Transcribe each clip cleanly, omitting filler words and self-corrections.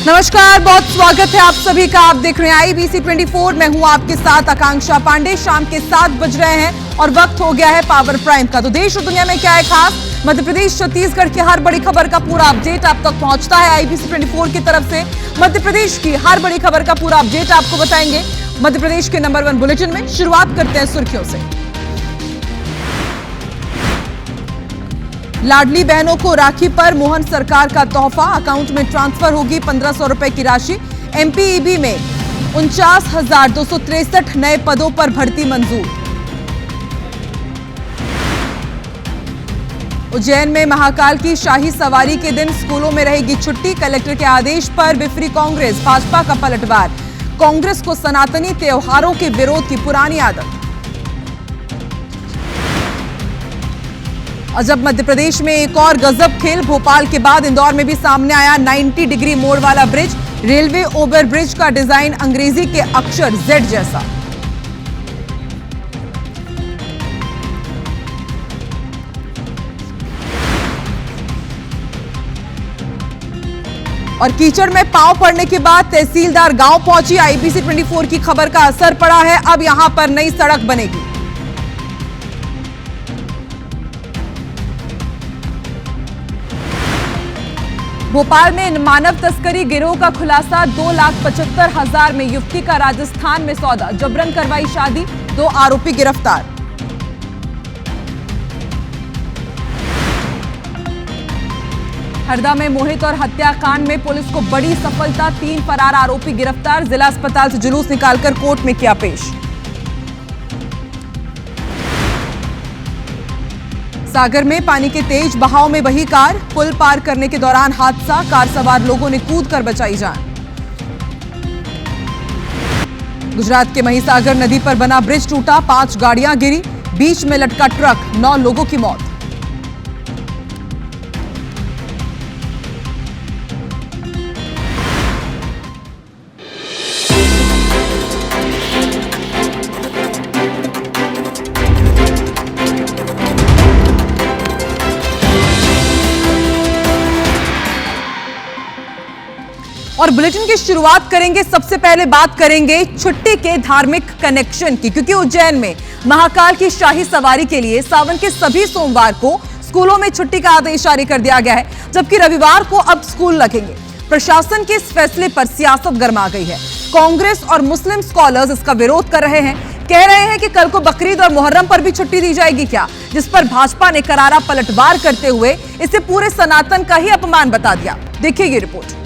नमस्कार, बहुत स्वागत है आप सभी का। आप देख रहे हैं IBC 24। मैं हूं आपके साथ आकांक्षा पांडे। शाम के 7 बज रहे हैं और वक्त हो गया है पावर प्राइम का। तो देश और दुनिया में क्या है खास, मध्य प्रदेश छत्तीसगढ़ की हर बड़ी खबर का पूरा अपडेट आप तक पहुंचता है IBC 24 की तरफ से। मध्य प्रदेश की हर बड़ी खबर का पूरा अपडेट आपको बताएंगे मध्य प्रदेश के नंबर 1 बुलेटिन में। शुरुआत करते हैं सुर्खियों से। लाडली बहनों को राखी पर मोहन सरकार का तोहफा, अकाउंट में ट्रांसफर होगी 1500 रुपए की राशि। MPEB में 49,263 नए पदों पर भर्ती मंजूर। उज्जैन में महाकाल की शाही सवारी के दिन स्कूलों में रहेगी छुट्टी, कलेक्टर के आदेश पर बिफरी कांग्रेस, भाजपा का पलटवार। कांग्रेस को सनातनी त्योहारों के विरोध की पुरानी आदत। और जब मध्य प्रदेश में एक और गजब खेल, भोपाल के बाद इंदौर में भी सामने आया 90 डिग्री मोड़ वाला ब्रिज। रेलवे ओवर ब्रिज का डिजाइन अंग्रेजी के अक्षर Z जैसा। और कीचड़ में पांव पड़ने के बाद तहसीलदार गांव पहुंची। IBC 24 की खबर का असर पड़ा है, अब यहां पर नई सड़क बनेगी। भोपाल में मानव तस्करी गिरोह का खुलासा, 2,75,000 में युवती का राजस्थान में सौदा, जबरन करवाई शादी, 2 आरोपी गिरफ्तार। हरदा में मोहित और हत्याकांड में पुलिस को बड़ी सफलता, 3 फरार आरोपी गिरफ्तार, जिला अस्पताल से जुलूस निकालकर कोर्ट में किया पेश। सागर में पानी के तेज बहाव में बही कार, पुल पार करने के दौरान हादसा, कार सवार लोगों ने कूदकर बचाई जान। गुजरात के महिसागर नदी पर बना ब्रिज टूटा, 5 गाड़ियां गिरी, बीच में लटका ट्रक, 9 लोगों की मौत। और बुलेटिन की शुरुआत करेंगे, सबसे पहले बात करेंगे छुट्टी के धार्मिक कनेक्शन की, क्योंकि उज्जैन में महाकाल की शाही सवारी के लिए सावन के सभी सोमवार को स्कूलों में छुट्टी का आदेश जारी कर दिया गया है, जबकि रविवार को अब स्कूल लगेंगे। प्रशासन के इस फैसले पर सियासत गर्मा गई है। कांग्रेस और मुस्लिम स्कॉलर्स इसका विरोध कर रहे हैं, कह रहे हैं कि कल को बकरीद और मुहर्रम पर भी छुट्टी दी जाएगी क्या, जिस पर भाजपा ने करारा पलटवार करते हुए इसे पूरे सनातन का ही अपमान बता दिया। देखिए ये रिपोर्ट।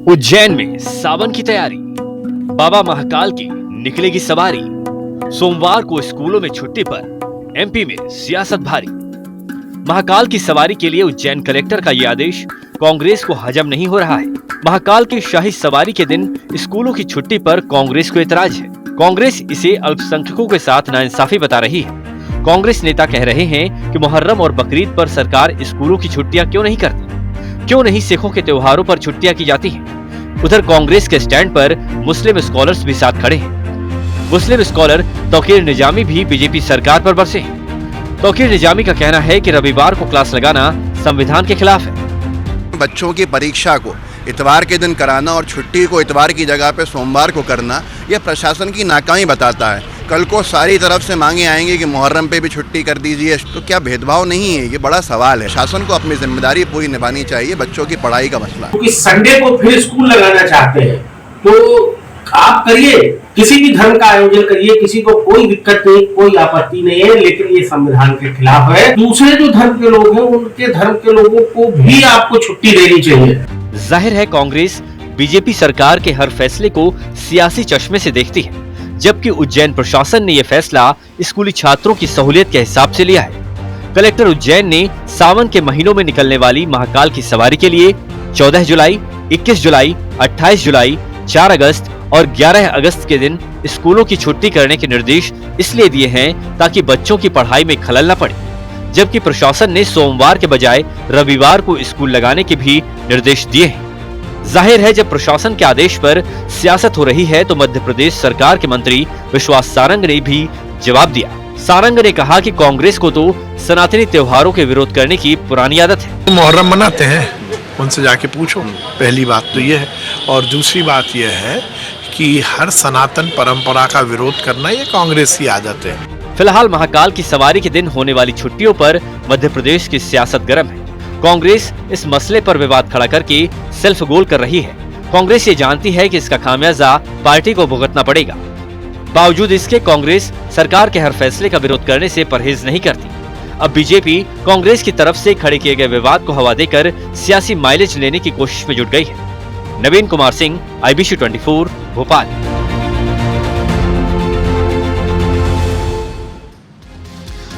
उज्जैन में सावन की तैयारी, बाबा महाकाल की निकलेगी सवारी, सोमवार को स्कूलों में छुट्टी पर MP में सियासत भारी। महाकाल की सवारी के लिए उज्जैन कलेक्टर का यह आदेश कांग्रेस को हजम नहीं हो रहा है। महाकाल की शाही सवारी के दिन स्कूलों की छुट्टी पर कांग्रेस को एतराज है। कांग्रेस इसे अल्पसंख्यकों के साथ नाइंसाफी बता रही है। कांग्रेस नेता कह रहे हैं कि मुहर्रम और बकरीद पर सरकार स्कूलों की छुट्टियां क्यों नहीं करती, क्यों नहीं सिखों के त्योहारों पर छुट्टियां की जाती हैं। उधर कांग्रेस के स्टैंड पर मुस्लिम स्कॉलर्स भी साथ खड़े हैं। मुस्लिम स्कॉलर तौकीर निजामी भी बीजेपी सरकार पर बरसे हैं। तौकीर निजामी का कहना है कि रविवार को क्लास लगाना संविधान के खिलाफ है। बच्चों की परीक्षा को इतवार के दिन कराना और छुट्टी को इतवार की जगह पे सोमवार को करना, यह प्रशासन की नाकामी बताता है। कल को सारी तरफ से मांगे आएंगे कि मुहर्रम पे भी छुट्टी कर दीजिए, तो क्या भेदभाव नहीं है? ये बड़ा सवाल है। शासन को अपनी जिम्मेदारी पूरी निभानी चाहिए। बच्चों की पढ़ाई का मसला, क्योंकि संडे को फिर स्कूल लगाना चाहते हैं तो आप करिए, किसी भी धर्म का आयोजन करिए, किसी को कोई दिक्कत नहीं, कोई आपत्ति नहीं है, लेकिन ये संविधान के खिलाफ है। दूसरे जो धर्म के लोग हैं उनके धर्म के लोगों को भी आपको छुट्टी देनी चाहिए। जाहिर है कांग्रेस बीजेपी सरकार के हर फैसले को सियासी चश्मे से देखती है, जबकि उज्जैन प्रशासन ने यह फैसला स्कूली छात्रों की सहूलियत के हिसाब से लिया है। कलेक्टर उज्जैन ने सावन के महीनों में निकलने वाली महाकाल की सवारी के लिए 14 जुलाई, 21 जुलाई, 28 जुलाई, 4 अगस्त और 11 अगस्त के दिन स्कूलों की छुट्टी करने के निर्देश इसलिए दिए हैं ताकि बच्चों की पढ़ाई में खलल न पड़े, जबकि प्रशासन ने सोमवार के बजाय रविवार को स्कूल लगाने के भी निर्देश दिए हैं। जाहिर है जब प्रशासन के आदेश पर सियासत हो रही है तो मध्य प्रदेश सरकार के मंत्री विश्वास सारंग ने भी जवाब दिया। सारंग ने कहा कि कांग्रेस को तो सनातनी त्योहारों के विरोध करने की पुरानी आदत है। मुहर्रम मनाते हैं, उनसे जाके पूछो। पहली बात तो ये है, और दूसरी बात ये है कि हर सनातन परंपरा का विरोध करना ये कांग्रेस की आदत है। फिलहाल महाकाल की सवारी के दिन होने वाली छुट्टियों पर मध्य प्रदेश की सियासत गर्म है। कांग्रेस इस मसले पर विवाद खड़ा करके सेल्फ गोल कर रही है। कांग्रेस ये जानती है कि इसका खामियाजा पार्टी को भुगतना पड़ेगा। बावजूद इसके कांग्रेस सरकार के हर फैसले का विरोध करने से परहेज नहीं करती। अब बीजेपी कांग्रेस की तरफ से खड़े किए गए विवाद को हवा देकर सियासी माइलेज लेने की कोशिश में जुट गई है। नवीन कुमार सिंह, IBC 24, भोपाल।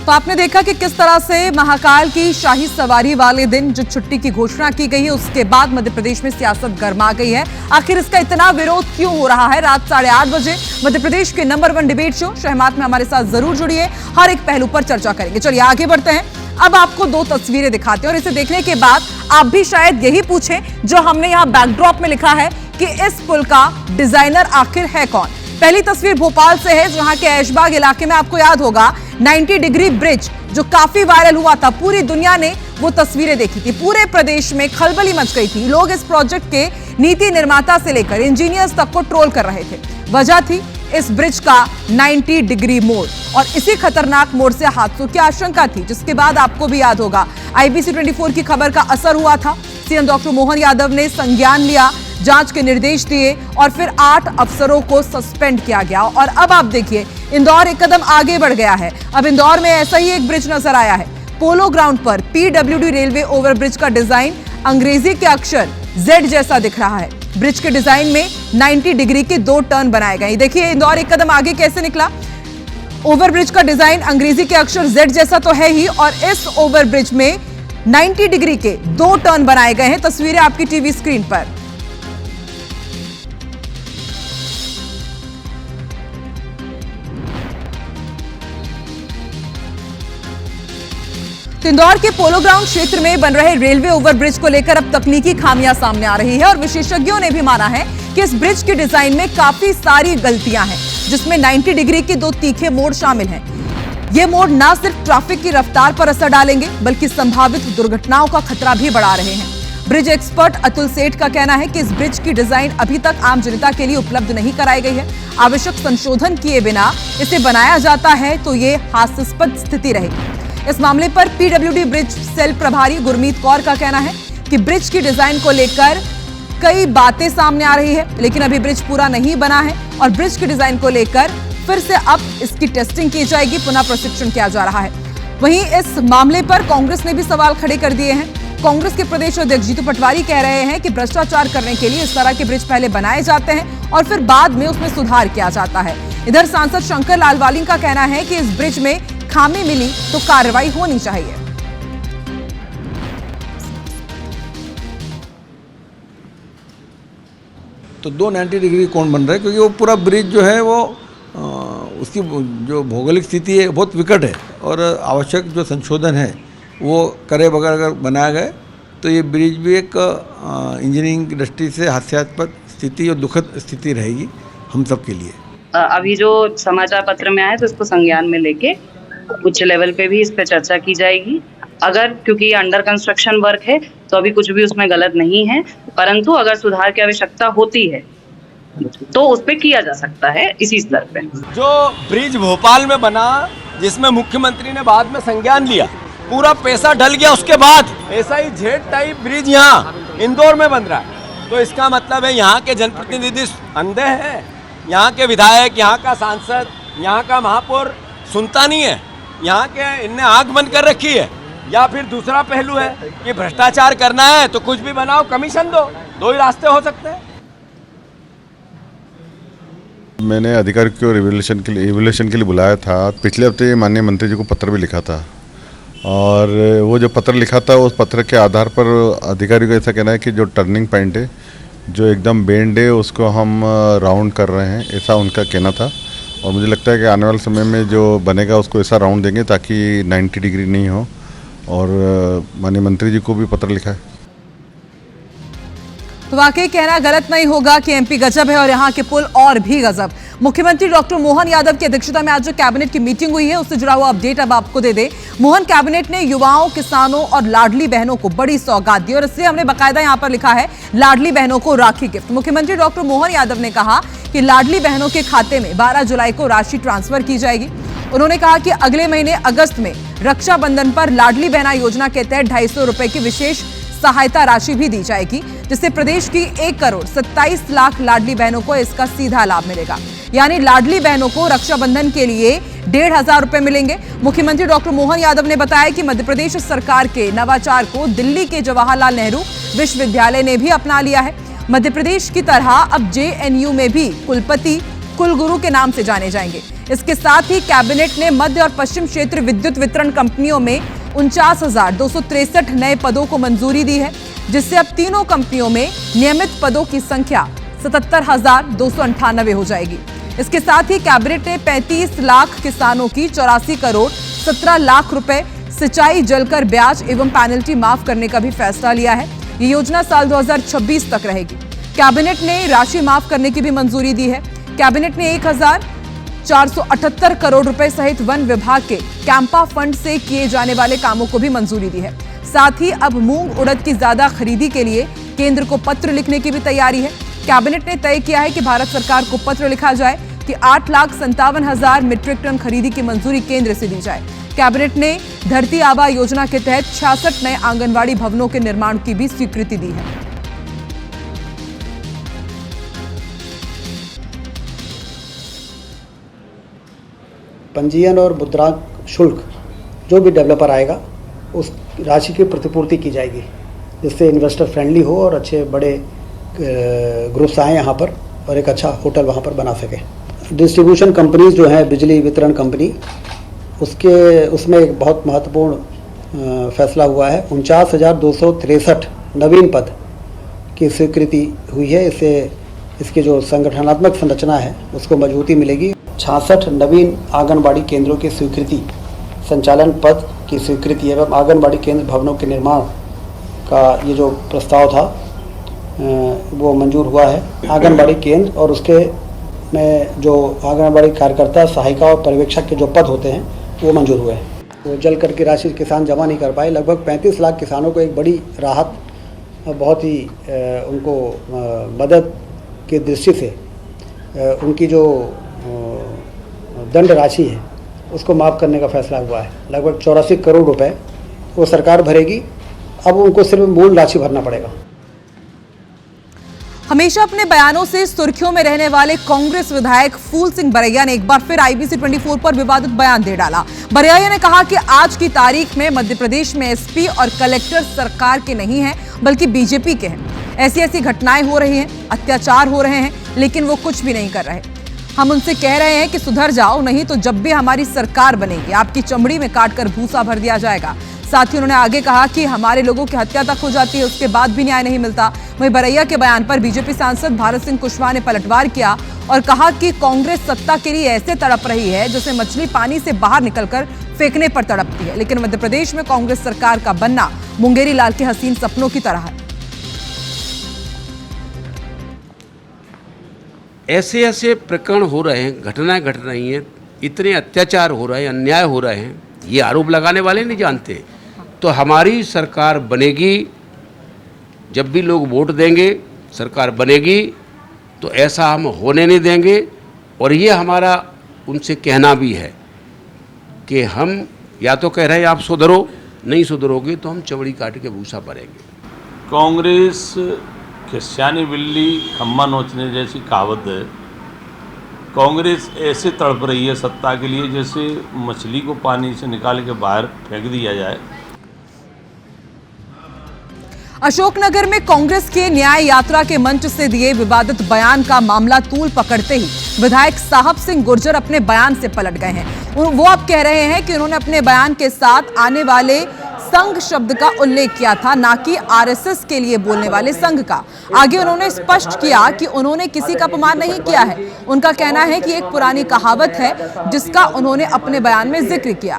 तो आपने देखा कि किस तरह से महाकाल की शाही सवारी वाले दिन जो छुट्टी की घोषणा की गई है, उसके बाद मध्य प्रदेश में सियासत गर्मा गई है। आखिर इसका इतना विरोध क्यों हो रहा है? रात 8:30 बजे मध्य प्रदेश के नंबर 1 डिबेट शो शहमात में हमारे साथ जरूर जुड़िए, हर एक पहलू पर चर्चा करेंगे। चलिए आगे बढ़ते हैं। अब आपको 2 तस्वीरें दिखाते हैं और इसे देखने के बाद आप भी शायद यही पूछें जो हमने यहाँ बैकड्रॉप में लिखा है कि इस पुल का डिजाइनर आखिर है कौन। पहली तस्वीर भोपाल से है, जहां के ऐशबाग इलाके में आपको याद होगा 90 डिग्री ब्रिज जो काफी वायरल हुआ था। पूरी दुनिया ने वो तस्वीरें देखी थी, पूरे प्रदेश में खलबली मच गई थी। लोग इस प्रोजेक्ट के नीति निर्माता से लेकर इंजीनियर्स तक को ट्रोल कर रहे थे। वजह थी इस ब्रिज का 90 डिग्री मोड़, और इसी खतरनाक मोड़ से हादसों की आशंका थी, जिसके बाद आपको भी याद होगा IBC 24 की खबर का असर हुआ था। CM डॉक्टर मोहन यादव ने संज्ञान लिया, जांच के निर्देश दिए और फिर 8 अफसरों को सस्पेंड किया गया। और अब आप देखिए इंदौर एक कदम आगे बढ़ गया है। अब इंदौर में ऐसा ही एक ब्रिज नजर आया है। पोलो ग्राउंड पर PWD रेलवे ओवरब्रिज का डिजाइन अंग्रेजी के अक्षर Z जैसा दिख रहा है। ब्रिज के डिजाइन में 90 डिग्री के 2 टर्न बनाए गए। देखिए इंदौर एक कदम आगे कैसे निकला। ओवरब्रिज का डिजाइन अंग्रेजी के अक्षर Z जैसा तो है ही, और इस ओवरब्रिज में 90 डिग्री के 2 टर्न बनाए गए हैं। तस्वीरें आपकी टीवी स्क्रीन पर। इंदौर के पोलो ग्राउंड क्षेत्र में बन रहे रेलवे ओवरब्रिज को लेकर अब तकनीकी खामियां सामने आ रही है, और विशेषज्ञों ने भी माना है कि इस ब्रिज के डिजाइन में काफी सारी गलतियां हैं, जिसमें 90 डिग्री के 2 तीखे मोड़ शामिल हैं। ये मोड़ न सिर्फ ट्रैफिक की रफ्तार पर असर डालेंगे, बल्कि संभावित दुर्घटनाओं का खतरा भी बढ़ा रहे हैं। ब्रिज एक्सपर्ट अतुल सेठ का कहना है कि इस ब्रिज की डिजाइन अभी तक आम जनता के लिए उपलब्ध नहीं कराई गई है। आवश्यक संशोधन किए बिना इसे बनाया जाता है तो ये हास्यास्पद स्थिति रहेगी। इस मामले पर PWD ब्रिज सेल प्रभारी गुरमीत कौर का कहना है कि ब्रिज की डिजाइन को लेकर कई बातें सामने आ रही है, लेकिन अभी ब्रिज पूरा नहीं बना है और ब्रिज की डिजाइन को लेकर फिर से अब इसकी टेस्टिंग की जाएगी, पुनः प्रशिक्षण किया जा रहा है। वहीं इस मामले पर कांग्रेस ने भी सवाल खड़े कर दिए हैं। कांग्रेस के प्रदेश अध्यक्ष जीतू पटवारी कह रहे हैं कि भ्रष्टाचार करने के लिए इस तरह के ब्रिज पहले बनाए जाते हैं और फिर बाद में उसमें सुधार किया जाता है। इधर सांसद शंकर लालवानी का कहना है कि इस ब्रिज में खामी मिली तो कार्रवाई होनी चाहिए। तो 290 डिग्री कोण बन रहा है, क्योंकि वो पूरा ब्रिज जो है वो उसकी जो भौगोलिक स्थिति है बहुत विकट है, और आवश्यक जो संशोधन है वो करे बगैर अगर बनाया गया तो ये ब्रिज भी एक इंजीनियरिंग की दृष्टि से हास्यास्पद स्थिति और दुखद स्थिति रहेगी हम सब के लिए। अभी जो समाचार पत्र में आया तो इसको संज्ञान में लेके उच्च लेवल पे भी इस पे चर्चा की जाएगी। अगर क्योंकि ये अंडर कंस्ट्रक्शन वर्क है तो अभी कुछ भी उसमें गलत नहीं है, परंतु अगर सुधार की आवश्यकता होती है तो उस पे किया जा सकता है इसी स्तर पे। जो ब्रिज भोपाल में बना जिसमें मुख्यमंत्री ने बाद में संज्ञान लिया, पूरा पैसा ढल गया, उसके बाद ऐसा ही जेड टाइप ब्रिज यहाँ इंदौर में बन रहा है। तो इसका मतलब है यहाँ के जनप्रतिनिधि अंधे हैं, यहाँ के विधायक, यहाँ का सांसद, यहाँ का महापौर सुनता नहीं है, यहाँ के इनने आंख बंद कर रखी है। या फिर दूसरा पहलू है कि भ्रष्टाचार करना है तो कुछ भी बनाओ, कमीशन दो ही रास्ते हो सकते हैं। मैंने अधिकारी को इवैल्यूएशन के लिए बुलाया था। पिछले हफ्ते माननीय मंत्री जी को पत्र भी लिखा था, और वो जो पत्र लिखा था उस पत्र के आधार पर अधिकारी को ऐसा कहना है कि जो टर्निंग पॉइंट है, जो एकदम बेंड है, उसको हम राउंड कर रहे हैं, ऐसा उनका कहना था। और मुझे लगता है कि आने वाले समय में जो बनेगा उसको ऐसा राउंड देंगे ताकि 90 डिग्री नहीं हो, और माननीय मंत्री जी को भी पत्र लिखा है। तो वाकई कहना गलत नहीं होगा कि MP गजब है और यहाँ के पुल और भी गजब। मुख्यमंत्री डॉक्टर मोहन यादव की अध्यक्षता में आज जो कैबिनेट की मीटिंग हुई है उससे जुड़ा हुआ अपडेट अब आपको दे दे। मोहन कैबिनेट ने युवाओं, किसानों और लाडली बहनों को बड़ी सौगात दी और इसलिए हमने बाकायदा यहां पर लिखा है लाडली बहनों को राखी गिफ्ट। मुख्यमंत्री डॉक्टर मोहन यादव ने कहा कि लाडली बहनों के खाते में 12 जुलाई को राशि ट्रांसफर की जाएगी। उन्होंने कहा कि अगले महीने अगस्त में रक्षाबंधन पर लाडली बहना योजना के तहत 250 रुपए की विशेष सहायता राशि भी दी जाएगी, जिससे प्रदेश की 1 करोड़ 27 लाख लाडली बहनों को इसका सीधा लाभ मिलेगा। यानी लाडली बहनों को रक्षाबंधन के लिए 1,500 रुपए मिलेंगे। मुख्यमंत्री डॉक्टर मोहन यादव ने बताया कि मध्य प्रदेश सरकार के नवाचार को दिल्ली के जवाहरलाल नेहरू विश्वविद्यालय ने भी अपना लिया है। मध्य प्रदेश की तरह अब JNU में भी कुलपति कुलगुरु के नाम से जाने जाएंगे। इसके साथ ही कैबिनेट ने मध्य और पश्चिम क्षेत्र विद्युत वितरण कंपनियों में 49,263 नए पदों को मंजूरी दी है, जिससे अब तीनों कंपनियों में नियमित पदों की संख्या 77,298 हो जाएगी। इसके साथ ही कैबिनेट ने 35 लाख किसानों की 84 करोड़ 17 लाख रुपए सिंचाई, जलकर ब्याज एवं पेनल्टी माफ करने का भी फैसला लिया है। ये योजना साल 2026 तक रहेगी। कैबिनेट ने राशि माफ करने की भी मंजूरी दी है। कैबिनेट ने 1,478 करोड़ रुपए सहित वन विभाग के कैंपा फंड से किए जाने वाले कामों को भी मंजूरी दी है। साथ ही अब मूंग उड़द की ज्यादा खरीदी के लिए केंद्र को पत्र लिखने की भी तैयारी है। कैबिनेट ने तय किया है कि भारत सरकार को पत्र लिखा जाए कि 8,57,000 मीट्रिक टन खरीदी की मंजूरी केंद्र से दी जाए। कैबिनेट ने धरती आबा योजना के तहत 66 नए आंगनवाड़ी भवनों के निर्माण की भी स्वीकृति दी है। पंजीयन और मुद्रांक शुल्क जो भी डेवलपर आएगा उस राशि की प्रतिपूर्ति की जाएगी, जिससे इन्वेस्टर फ्रेंडली हो और अच्छे बड़े ग्रुप्स आए यहाँ पर और एक अच्छा होटल वहाँ पर बना सके। डिस्ट्रीब्यूशन कंपनीज जो हैं, बिजली वितरण कंपनी, उसमें एक बहुत महत्वपूर्ण फैसला हुआ है। 49,263 नवीन पद की स्वीकृति हुई है। इससे इसकी जो संगठनात्मक संरचना है उसको मजबूती मिलेगी। 66 नवीन आंगनबाड़ी केंद्रों की स्वीकृति, संचालन पद की स्वीकृति एवं आंगनबाड़ी केंद्र भवनों के निर्माण का ये जो प्रस्ताव था वो मंजूर हुआ है। आंगनबाड़ी केंद्र और उसके में जो आंगनबाड़ी कार्यकर्ता, सहायिका और पर्यवेक्षक के जो पद होते हैं वो मंजूर हुए हैं। वो जल कर की राशि किसान जमा नहीं कर पाए। लगभग 35 लाख किसानों को एक बड़ी राहत, बहुत ही उनको मदद की दृष्टि से उनकी जो दंड राशि है उसको माफ़ करने का फैसला हुआ है। लगभग 84 करोड़ रुपए वो सरकार भरेगी। अब उनको सिर्फ मूल राशि भरना पड़ेगा। हमेशा अपने बयानों से सुर्खियों में रहने वाले कांग्रेस विधायक फूल सिंह बरैया ने एक बार फिर IBC 24 पर विवादित बयान दे डाला। बरैया ने कहा कि आज की तारीख में मध्य प्रदेश में SP और कलेक्टर सरकार के नहीं हैं बल्कि बीजेपी के हैं। ऐसी घटनाएं हो रही हैं, अत्याचार हो रहे हैं, लेकिन वो कुछ भी नहीं कर रहे। हम उनसे कह रहे हैं कि सुधर जाओ, नहीं तो जब भी हमारी सरकार बनेगी आपकी चमड़ी में काटकर भूसा भर दिया जाएगा। साथ ही उन्होंने आगे कहा कि हमारे लोगों की हत्या तक हो जाती है, उसके बाद भी न्याय नहीं मिलता। वहीं बरैया के बयान पर बीजेपी सांसद भारत सिंह कुशवाहा ने पलटवार किया और कहा कि कांग्रेस सत्ता के लिए ऐसे तड़प रही है जैसे मछली पानी से बाहर निकलकर फेंकने पर तड़पती है, लेकिन मध्य प्रदेश में कांग्रेस सरकार का बनना मुंगेरी लाल के हसीन सपनों की तरह है। ऐसे प्रकरण हो रहे हैं, घटनाएं घट रही हैं, इतने अत्याचार हो रहे हैं, अन्याय हो रहे हैं, ये आरोप लगाने वाले नहीं जानते। तो हमारी सरकार बनेगी, जब भी लोग वोट देंगे सरकार बनेगी, तो ऐसा हम होने नहीं देंगे। और ये हमारा उनसे कहना भी है कि हम या तो कह रहे हैं आप सुधरो, नहीं सुधरोगे तो हम चमड़ी काट के भूसा भरेंगे। कांग्रेस खिस्यानी बिल्ली खम्मा नोचने जैसी कहावत है। कांग्रेस ऐसे तड़प रही है सत्ता के लिए जैसे मछली को पानी से निकाल के बाहर फेंक दिया जाए। अशोकनगर में कांग्रेस के न्याय यात्रा के मंच से दिए विवादित बयान का मामला तूल पकड़ते ही विधायक साहब सिंह गुर्जर अपने बयान से पलट गए हैं। वो अब कह रहे हैं कि उन्होंने अपने बयान के साथ आने वाले संघ शब्द का उल्लेख किया था, ना कि आरएसएस के लिए बोलने वाले संघ का। आगे उन्होंने स्पष्ट किया कि उन्होंने किसी का अपमान नहीं किया है। उनका कहना है कि एक पुरानी कहावत है जिसका उन्होंने अपने बयान में जिक्र किया।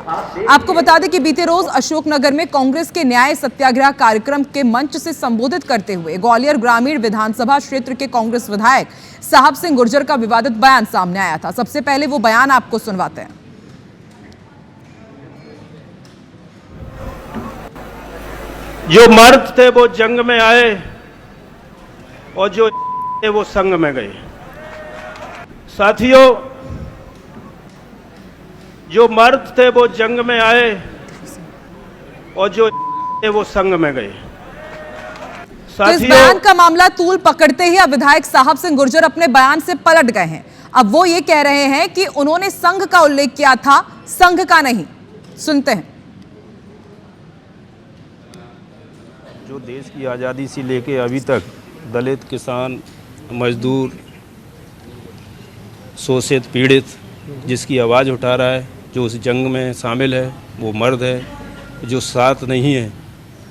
आपको बता दें कि बीते रोज अशोकनगर में कांग्रेस के न्याय सत्याग्रह कार्यक्रम के मंच से संबोधित करते हुए ग्वालियर ग्रामीण विधानसभा क्षेत्र के कांग्रेस विधायक साहब सिंह गुर्जर का विवादित बयान सामने आया था। सबसे पहले वो बयान आपको सुनवाते हैं। जो मर्द थे वो जंग में आए और जो थे वो संग में गए। साथियों, जो मर्द थे वो जंग में आए और जो थे वो संग में गए। तो इस बयान का मामला तूल पकड़ते ही अब विधायक साहब सिंह गुर्जर अपने बयान से पलट गए हैं। अब वो ये कह रहे हैं कि उन्होंने संघ का उल्लेख किया था, संघ का नहीं। सुनते हैं। जो देश की आज़ादी से लेके अभी तक दलित, किसान, मजदूर, शोषित, पीड़ित जिसकी आवाज़ उठा रहा है, जो उस जंग में शामिल है, वो मर्द है। जो साथ नहीं है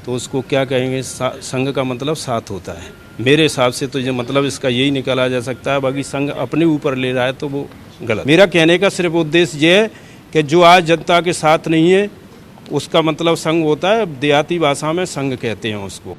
तो उसको क्या कहेंगे? संघ का मतलब साथ होता है। मेरे हिसाब से तो ये मतलब इसका यही निकाला जा सकता है। बाकी संघ अपने ऊपर ले रहा है तो वो गलत। मेरा कहने का सिर्फ उद्देश्य ये है कि जो आज जनता के साथ नहीं है उसका मतलब संघ होता है। देहाती भाषा में संघ कहते हैं उसको।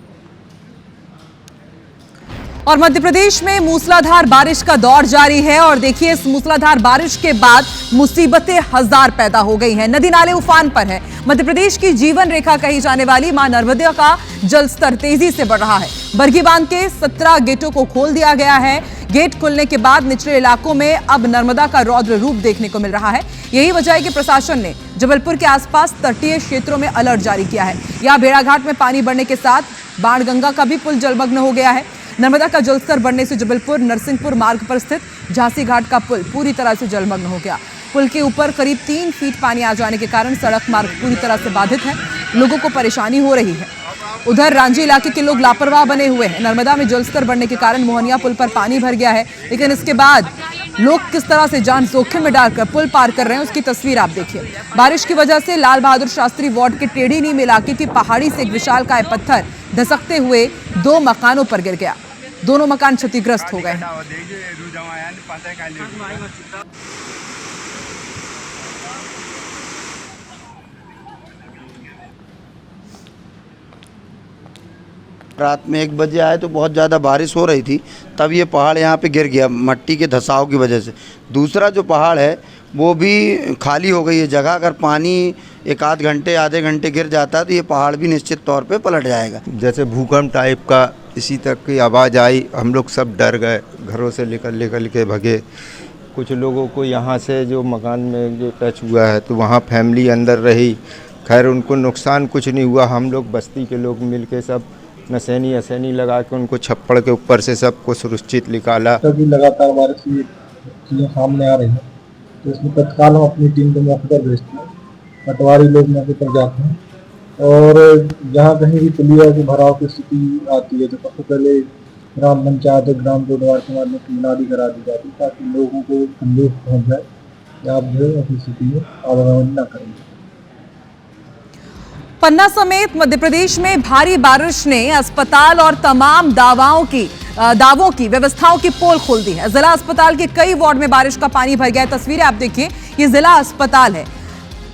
और मध्य प्रदेश में मूसलाधार बारिश का दौर जारी है और देखिए इस मूसलाधार बारिश के बाद मुसीबतें हजार पैदा हो गई हैं। नदी नाले उफान पर है। मध्य प्रदेश की जीवन रेखा कही जाने वाली मां नर्मदा का जलस्तर तेजी से बढ़ रहा है। बरगी बांध के 17 गेटों को खोल दिया गया है। गेट खुलने के बाद निचले इलाकों में अब नर्मदा का रौद्र रूप देखने को मिल रहा है। यही वजह है कि प्रशासन ने जबलपुर के आसपास तटीय क्षेत्रों में अलर्ट जारी किया है। यहाँ भेड़ाघाट में पानी बढ़ने के साथ बाणगंगा का भी पुल जलमग्न हो गया है। नर्मदा का जलस्तर बढ़ने से जबलपुर नरसिंहपुर मार्ग पर स्थित झांसी घाट का पुल पूरी तरह से जलमग्न हो गया। पुल के ऊपर करीब 3 फीट पानी आ जाने के कारण सड़क मार्ग पूरी तरह से बाधित है। लोगों को परेशानी हो रही है। उधर रांची इलाके के लोग लापरवाह बने हुए हैं। नर्मदा में जलस्तर बढ़ने के कारण मोहनिया पुल पर पानी भर गया है, लेकिन इसके बाद लोग किस तरह से जान जोखिम में डालकर पुल पार कर रहे हैं उसकी तस्वीर आप देखिए। बारिश की वजह से लाल बहादुर शास्त्री वार्ड के टेढ़ी नीम इलाके की पहाड़ी से एक विशालकाय पत्थर धसकते हुए 2 मकानों पर गिर गया। दोनों मकान क्षतिग्रस्त हो गए हैं। रात में 1 बजे आए तो बहुत ज़्यादा बारिश हो रही थी, तब ये पहाड़ यहाँ पे गिर गया मट्टी के धसाव की वजह से। दूसरा जो पहाड़ है वो भी खाली हो गई है जगह। अगर पानी 1 आध घंटे आधे घंटे गिर जाता है तो ये पहाड़ भी निश्चित तौर पे पलट जाएगा। जैसे भूकंप टाइप का इसी तक की आवाज़ आई, हम लोग सब डर गए, घरों से निकल के भगे। कुछ लोगों को यहाँ से जो मकान में जो टच हुआ है तो वहाँ फैमिली अंदर रही, खैर उनको नुकसान कुछ नहीं हुआ। हम लोग बस्ती के लोग मिल के सब नसैनी लगा के उनको छप्पड़ के ऊपर से सबको सुरक्षित निकाला। तभी लगातार बारिश की चीज़ें सामने आ रही हैं तो इसमें तत्काल हम अपनी टीम को मौके पर भेजते हैं। पटवारी लोग मौके पर जाते हैं और जहाँ कहीं भी पुलिया की भराव की स्थिति आती है तो सबसे पहले ग्राम पंचायत और ग्राम कोटवार के माध्यम से मुनादी करा दी जाती है ताकि लोगों को संदेश पहुँच जाए कि आप जो है ऐसी स्थिति में आवागमन न करें। पन्ना समेत मध्य प्रदेश में भारी बारिश ने अस्पताल और तमाम दावों की व्यवस्थाओं की पोल खोल दी है। जिला अस्पताल के कई वार्ड में बारिश का पानी भर गया है। तस्वीरें आप देखिए, ये जिला अस्पताल है।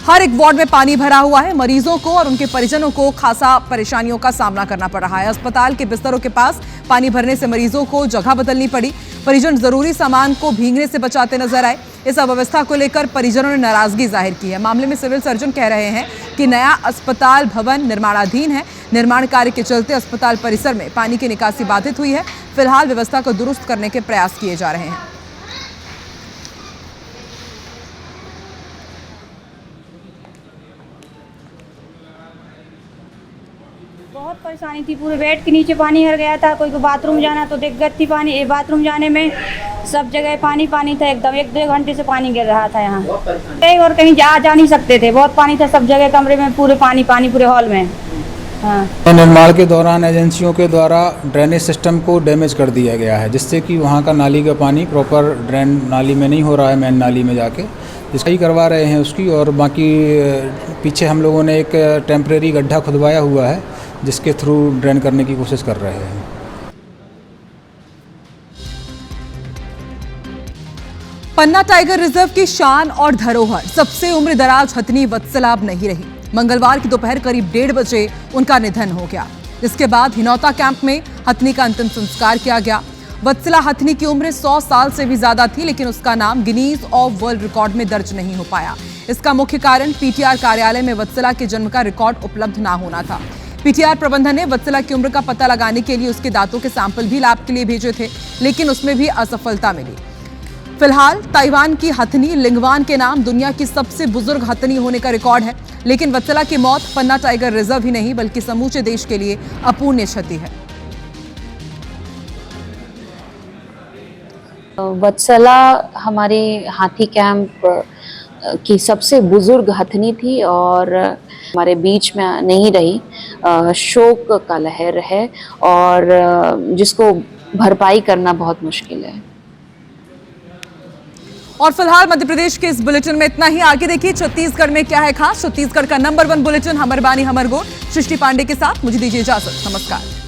हर एक वार्ड में पानी भरा हुआ है। मरीजों को और उनके परिजनों को खासा परेशानियों का सामना करना पड़ रहा है। अस्पताल के बिस्तरों के पास पानी भरने से मरीजों को जगह बदलनी पड़ी। परिजन जरूरी सामान को भीगने से बचाते नजर आए। इस अव्यवस्था को लेकर परिजनों ने नाराजगी जाहिर की है। मामले में सिविल सर्जन कह रहे हैं कि नया अस्पताल भवन निर्माणाधीन है। निर्माण कार्य के चलते अस्पताल परिसर में पानी की निकासी बाधित हुई है। फिलहाल व्यवस्था को दुरुस्त करने के प्रयास किए जा रहे हैं। बहुत परेशानी थी, पूरे बेड के नीचे पानी भर गया था। कोई को बाथरूम जाना तो दिक्कत थी, पानी बाथरूम जाने में सब जगह पानी था एकदम। 1-2 घंटे से पानी गिर रहा था यहाँ और कहीं जा नहीं सकते थे। बहुत पानी था सब जगह, कमरे में पूरे पानी पूरे हॉल में। हाँ। निर्माण के दौरान एजेंसियों के द्वारा ड्रेनेज सिस्टम को डैमेज कर दिया गया है, जिससे कि वहाँ का नाली का पानी प्रॉपर ड्रेन नाली में नहीं हो रहा है, मेन नाली में जाके, इसका ही करवा रहे हैं उसकी, और बाकी पीछे हम लोगों ने एक टेम्परेरी गड्ढा खुदवाया हुआ है जिसके थ्रू ड्रेन करने की कोशिश कर रहे हैं। पन्ना टाइगर रिजर्व की शान और धरोहर सबसे उम्रदराज हथनी वत्सला अब नहीं रही। मंगलवार की दोपहर करीब 1:30 बजे उनका निधन हो गया। इसके बाद हिनौता कैंप में हथनी का अंतिम संस्कार किया गया। वत्सला हथनी की उम्र 100 साल से भी ज्यादा थी, लेकिन उसका नाम गिनीज ऑफ वर्ल्ड रिकॉर्ड में दर्ज नहीं हो पाया। इसका मुख्य कारण पीटीआर कार्यालय में वत्सला के जन्म का रिकॉर्ड उपलब्ध ना होना था। पीटीआर प्रबंधन ने वत्सला की उम्र का पता लगाने के लिए उसके दांतों के सैंपल भी लैब के लिए भेजे थे, लेकिन उसमें भी असफलता मिली। फिलहाल ताइवान की हथनी लिंगवान के नाम दुनिया की सबसे बुजुर्ग हथनी होने का रिकॉर्ड है, लेकिन वत्सला की मौत पन्ना टाइगर रिजर्व ही नहीं बल्कि समूचे देश के लिए अपूर्णीय क्षति है। वत्सला हमारे हाथी कैंप की सबसे बुजुर्ग हथनी थी और हमारे बीच में नहीं रही। शोक का लहर है और जिसको भरपाई करना बहुत मुश्किल है। और फिलहाल मध्य प्रदेश के इस बुलेटिन में इतना ही। आगे देखिए छत्तीसगढ़ में क्या है खास। छत्तीसगढ़ का नंबर 1 बुलेटिन हमर बानी हमर गोट सृष्टि पांडे के साथ मुझे दीजिए इजाजत। नमस्कार।